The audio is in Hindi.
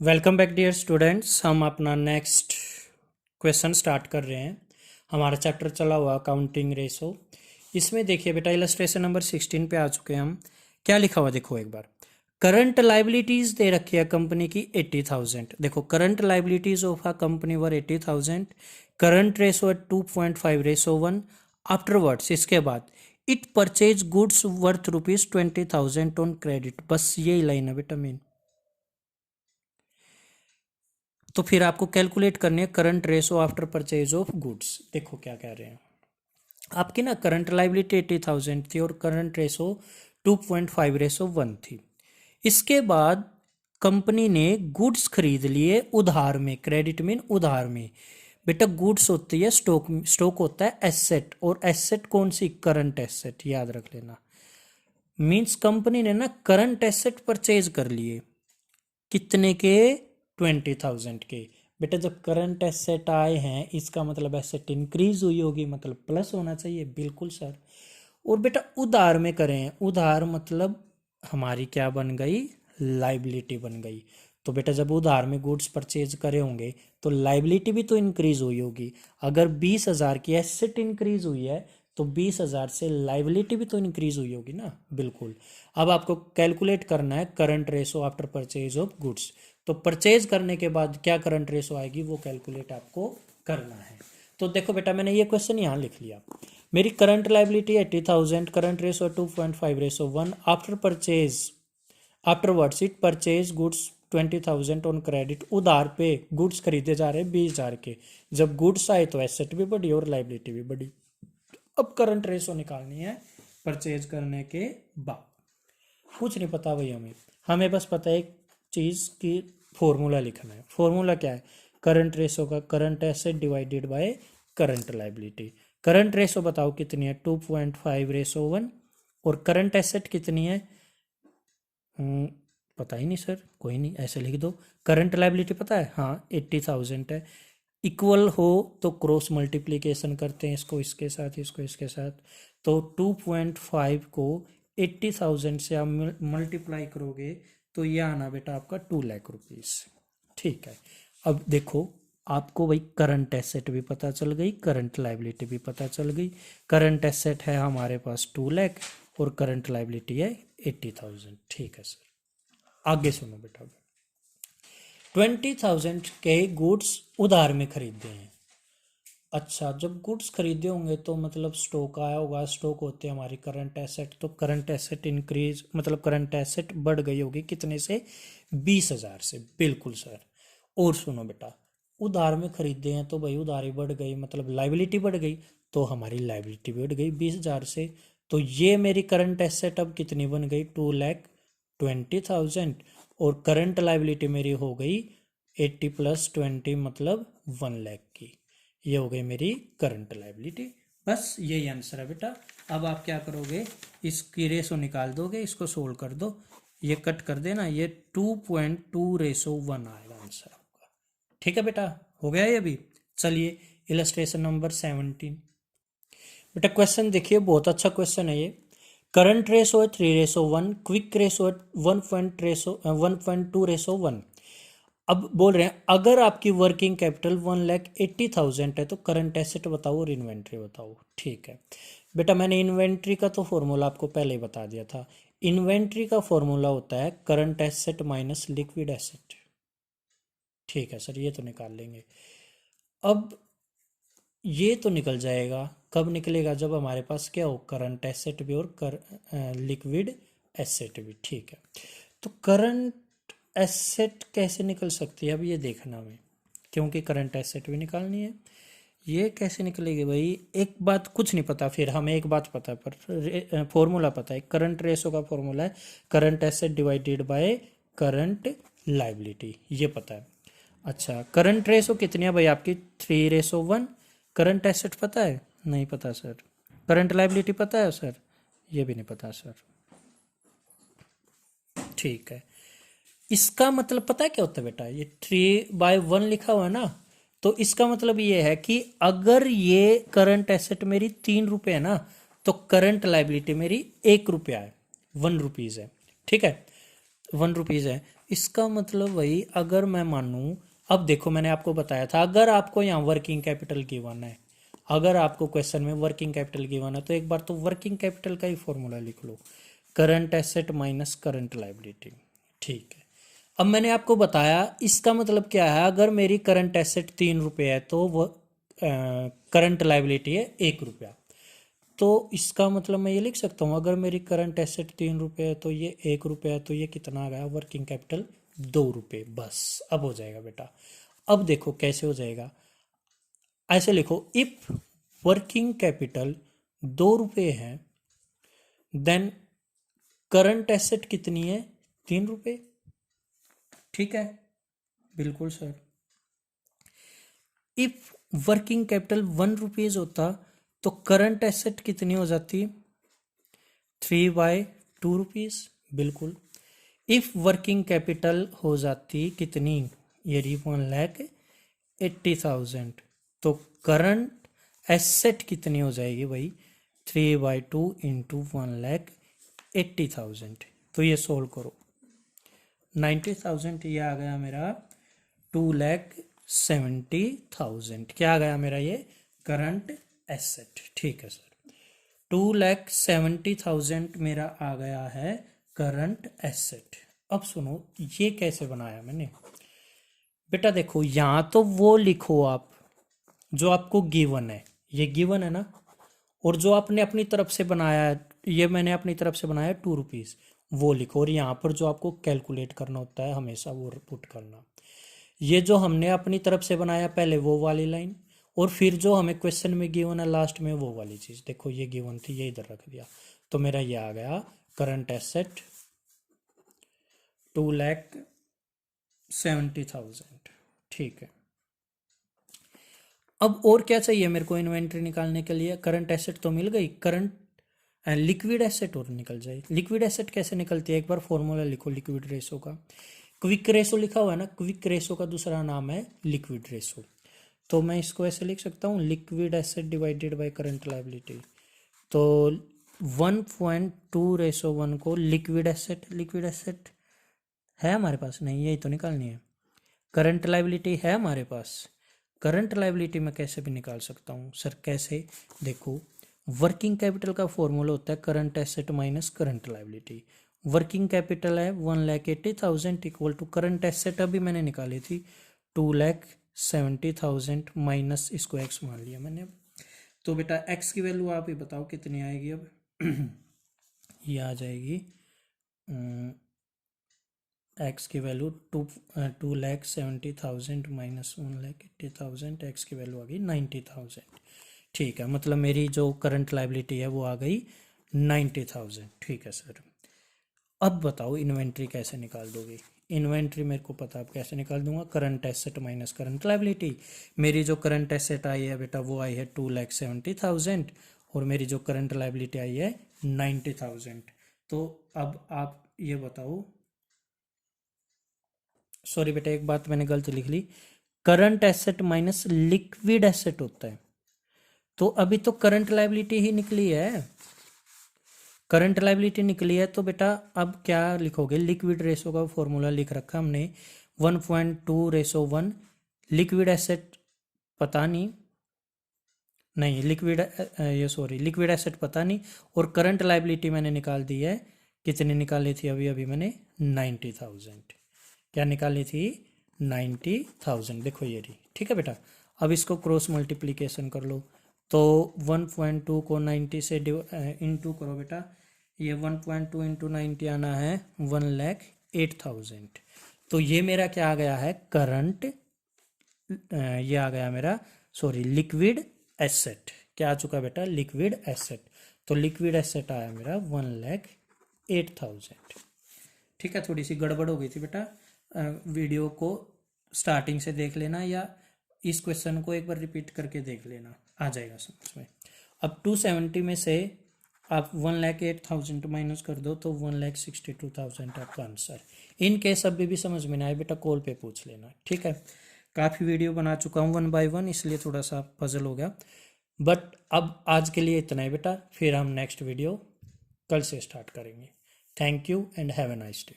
Welcome back dear students. हम अपना नेक्स्ट क्वेश्चन स्टार्ट कर रहे हैं। हमारा चैप्टर चला हुआ अकाउंटिंग रेशो। इसमें देखिए बेटा इलस्ट्रेशन नंबर 16 पे आ चुके हैं हम। क्या लिखा हुआ देखो एक बार। करंट लाइबिलिटीज दे रखी है कंपनी की 80,000। देखो current liabilities of a company were 80,000। Current ratio at 2.5:1। Afterwards इसके बाद it purchase goods worth ₹20,000 on credit. बस यही लाइन है बेटा मेन। तो फिर आपको कैलकुलेट करनी है current ratio after purchase of goods. देखो क्या कह रहे हैं। आपकी ना करंट लाइबिलिटी 80,000 थी और करंट रेशो 2.5:1 थी। इसके बाद कंपनी ने गुड्स खरीद लिए उधार में। क्रेडिट मीन उधार में। बेटा गुड्स होती है स्टॉक। स्टॉक होता है एसेट, और एसेट कौन सी? करंट एसेट, याद रख लेना। मीन्स कंपनी ने ना करंट एसेट परचेज कर लिए। कितने के? 20,000 के। बेटा जब करंट एसेट आए हैं इसका मतलब एसेट इंक्रीज हुई होगी, मतलब प्लस होना चाहिए। बिल्कुल सर। और बेटा उधार में करें, उधार मतलब हमारी क्या बन गई? लाइबिलिटी बन गई। तो बेटा जब उधार में गुड्स परचेज करे होंगे तो लाइबिलिटी भी तो इंक्रीज हुई होगी। अगर 20,000 की एसेट इंक्रीज हुई है तो 20,000 से लाइबिलिटी भी तो इंक्रीज हुई होगी ना। बिल्कुल। अब आपको कैलकुलेट करना है current ratio after purchase of goods. तो परचेज करने के बाद क्या करंट रेशो आएगी वो कैलकुलेट आपको करना है। तो देखो बेटा मैंने ये क्वेश्चन यहाँ लिख लिया। मेरी current liability 80,000, current ratio 2.5:1। After purchase, afterwards it purchase goods 20,000 on credit. उधार पे गुड्स खरीदे जा रहे हैं 20,000 के। जब गुड्स आए तो एसेट भी बढ़ी और लाइबिलिटी भी बढ़ी। अब करंट रेशो निकालनी है परचेज करने के बाद। कुछ नहीं पता भाई हमें। हमें बस पता है एक चीज की फॉर्मूला लिखना है। फॉर्मूला क्या है? करंट रेशो का current asset divided by current liability. Current ratio बताओ कितनी है? 2.5:1। और करंट एसेट कितनी है? पता ही नहीं सर। कोई नहीं, ऐसे लिख दो। करंट लाइबिलिटी पता है? हाँ 80,000 है। इक्वल हो तो क्रॉस मल्टीप्लीकेशन करते हैं, इसको इसके साथ, इसको इसके साथ। तो 2.5 को 80,000 से आप मल्टीप्लाई करोगे तो ये आना बेटा आपका 2 लाख रुपीस। ठीक है। अब देखो आपको भाई करंट एसेट भी पता चल गई, करंट लाइबिलिटी भी पता चल गई। करंट एसेट है हमारे पास 2 लाख और करंट लाइबिलिटी है 80,000। ठीक है सर। आगे सुनो बेटा। 20,000 के गुड्स उधार में खरीदे हैं। अच्छा, जब गुड्स खरीदे होंगे तो मतलब स्टॉक आया होगा। स्टॉक होते हैं हमारी करंट एसेट। तो करंट एसेट इंक्रीज मतलब करंट एसेट बढ़ गई होगी कितने से? 20,000 से। बिल्कुल सर। और सुनो बेटा, उधार में खरीदे हैं तो भाई उधारी बढ़ गई मतलब लाइबिलिटी बढ़ गई। तो हमारी लाइबिलिटी बढ़ गई 20,000 से। तो ये मेरी करंट एसेट अब कितनी बन गई? 2,20,000। और करंट लाइबिलिटी मेरी हो गई 80 + 20 मतलब 1 लाख की। ये हो गई मेरी करंट लाइबिलिटी। बस यही आंसर है बेटा। अब आप क्या करोगे? इसकी रेशो निकाल दोगे, इसको सोल्व कर दो, ये कट कर देना, ये 2.2:1 आएगा आंसर आपका। ठीक है बेटा, हो गया ये भी। चलिए इलस्ट्रेशन नंबर 17। बेटा क्वेश्चन देखिए, बहुत अच्छा क्वेश्चन है ये। करंट रेशो है 3:1, क्विक रेशो है 1.2:1। अब बोल रहे हैं अगर आपकी वर्किंग कैपिटल 1,80,000 है तो करंट एसेट बताओ और इन्वेंट्री बताओ। ठीक है बेटा, मैंने इन्वेंट्री का तो फॉर्मूला आपको पहले ही बता दिया था। इन्वेंट्री का फॉर्मूला होता है current asset minus liquid asset. ठीक है सर, ये तो निकाल लेंगे। अब ये तो निकल जाएगा। कब निकलेगा? जब हमारे पास क्या हो? करंट एसेट भी और लिक्विड एसेट भी। ठीक है। तो करंट एसेट कैसे निकल सकती है अब ये देखना हमें, क्योंकि करंट एसेट भी निकालनी है। ये कैसे निकलेगी भाई? एक बात कुछ नहीं पता, फिर हमें एक बात पता है पर फॉर्मूला पता है। करंट रेशो का फॉर्मूला है current asset divided by current liability, ये पता है। अच्छा, करंट रेशो कितनी है भाई आपकी? 3:1। करंट एसेट पता है? नहीं पता सर। करंट लाइबिलिटी पता है सर? ये भी नहीं पता सर। ठीक है। इसका मतलब पता है क्या होता है बेटा? ये 3/1 लिखा हुआ है ना, तो इसका मतलब ये है कि अगर ये करंट एसेट मेरी 3 रुपये है ना तो करंट लाइबिलिटी मेरी 1 रुपया है, 1 रुपीज़ है। ठीक है, 1 रुपीज़ है। इसका मतलब वही, अगर मैं मानूं, अब देखो मैंने आपको बताया था, अगर आपको यहाँ वर्किंग कैपिटल गिवन है, अगर आपको क्वेश्चन में वर्किंग कैपिटल गिवन है, तो एक बार तो वर्किंग कैपिटल का ही फॉर्मूला लिख लो, current asset minus current liability. ठीक है, अब मैंने आपको बताया इसका मतलब क्या है, अगर मेरी करंट एसेट 3 रुपये है तो वो करंट लायबिलिटी है 1 रुपया। तो इसका मतलब मैं ये लिख सकता हूँ, अगर मेरी करंट एसेट 3 रुपये है तो ये 1 रुपया है, तो ये कितना आ गया वर्किंग कैपिटल 2 रुपये। बस अब हो जाएगा बेटा। अब देखो कैसे हो जाएगा, ऐसे लिखो, इफ वर्किंग कैपिटल 2 रुपये है देन करंट एसेट कितनी है, 3 रुपये। ठीक है, बिल्कुल sir. If working capital 1 rupees होता तो करंट एसेट कितनी हो जाती, 3/2 रुपीज। बिल्कुल। इफ वर्किंग कैपिटल हो जाती कितनी, ये 1,80,000, तो करंट एसेट कितनी हो जाएगी भाई, 3/2 इंटू 1,80,000। तो ये सोल्व करो, 90,000 ये आ गया मेरा 2,70,000। क्या आ गया मेरा ये करंट एसेट। ठीक है सर, 2,70,000 मेरा आ गया है करंट एसेट। अब सुनो ये कैसे बनाया मैंने, बेटा देखो यहां तो वो लिखो आप जो आपको गिवन है, ये गिवन है ना, और जो आपने अपनी तरफ से बनाया है, ये मैंने अपनी तरफ से बनाया 2 रुपीज, वो लिखो, और यहाँ पर जो आपको कैलकुलेट करना होता है हमेशा वो पुट करना। ये जो हमने अपनी तरफ से बनाया पहले वो वाली लाइन, और फिर जो हमें क्वेश्चन में गिवन है लास्ट में वो वाली चीज। देखो ये गिवन थी, ये इधर रख दिया, तो मेरा ये आ गया करंट एसेट 2,70,000। ठीक है, अब और क्या चाहिए मेरे को इन्वेंट्री निकालने के लिए, करंट एसेट तो मिल गई, करंट लिक्विड एसेट और निकल जाए। लिक्विड एसेट कैसे निकलती है, एक बार फॉर्मूला लिखो लिक्विड रेशो का। क्विक रेशो लिखा हुआ है ना, क्विक रेशो का दूसरा नाम है लिक्विड रेशो। तो मैं इसको ऐसे लिख सकता हूँ, liquid asset divided by current liability. तो 1.2:1 को लिक्विड एसेट है हमारे पास, नहीं यही तो निकालनी है। करंट लायबिलिटी है हमारे पास, करंट लायबिलिटी मैं कैसे भी निकाल सकता हूँ सर। कैसे, देखो वर्किंग कैपिटल का फॉर्मूला होता है current asset minus current liability. Working capital है 1,80,000 इक्वल टू करंट एसेट अभी मैंने निकाली थी 2,70,000 माइनस इसको एक्स मान लिया मैंने। तो बेटा एक्स की वैल्यू आप ही बताओ कितनी आएगी अब। ये आ जाएगी एक्स की वैल्यू 2,70,000 माइनस 1,80,000, एक्स की वैल्यू आ गई 90,000। ठीक है, मतलब मेरी जो करंट लायबिलिटी है वो आ गई 90,000। ठीक है सर, अब बताओ इन्वेंट्री कैसे निकाल दोगे। इन्वेंट्री मेरे को पता, अब कैसे निकाल दूंगा, current asset minus current liability. मेरी जो करंट एसेट आई है बेटा वो आई है 2,70,000, और मेरी जो करंट लायबिलिटी आई है 90,000। तो अब आप ये बताओ, सॉरी बेटा एक बात मैंने गलत लिख ली, current asset minus liquid asset होता है। तो अभी तो करंट लायबिलिटी ही निकली है, करंट लायबिलिटी निकली है, तो बेटा अब क्या लिखोगे, लिक्विड रेशो का फॉर्मूला लिख रखा हमने 1.2:1। लिक्विड एसेट पता नहीं लिक्विड लिक्विड एसेट पता नहीं, और करंट लायबिलिटी मैंने निकाल दी है, कितनी निकाली थी अभी अभी मैंने 90,000। क्या निकाली थी 90,000, देखो ये रही। ठीक है बेटा, अब इसको क्रॉस मल्टीप्लीकेशन कर लो, तो 1.2 को 90 से इंटू करो बेटा, ये 1.2 इंटू 90 आना है 1,08,000। तो ये मेरा क्या आ गया है करंट, ये आ गया मेरा लिक्विड एसेट। क्या आ चुका बेटा, लिक्विड एसेट। तो लिक्विड एसेट आया मेरा 1,08,000। ठीक है, थोड़ी सी गड़बड़ हो गई थी बेटा, वीडियो को स्टार्टिंग से देख लेना, या इस क्वेश्चन को एक बार रिपीट करके देख लेना, आ जाएगा समझ में। अब 270 में से आप 1,08,000 माइनस कर दो तो 1,62,000 आपका आंसर। इन केस अभी भी समझ में ना आए बेटा कॉल पे पूछ लेना। ठीक है, काफ़ी वीडियो बना चुका हूँ 1 बाय 1, इसलिए थोड़ा सा पजल हो गया, बट अब आज के लिए इतना ही बेटा, फिर हम नेक्स्ट वीडियो कल से स्टार्ट करेंगे। Thank you and have a nice day.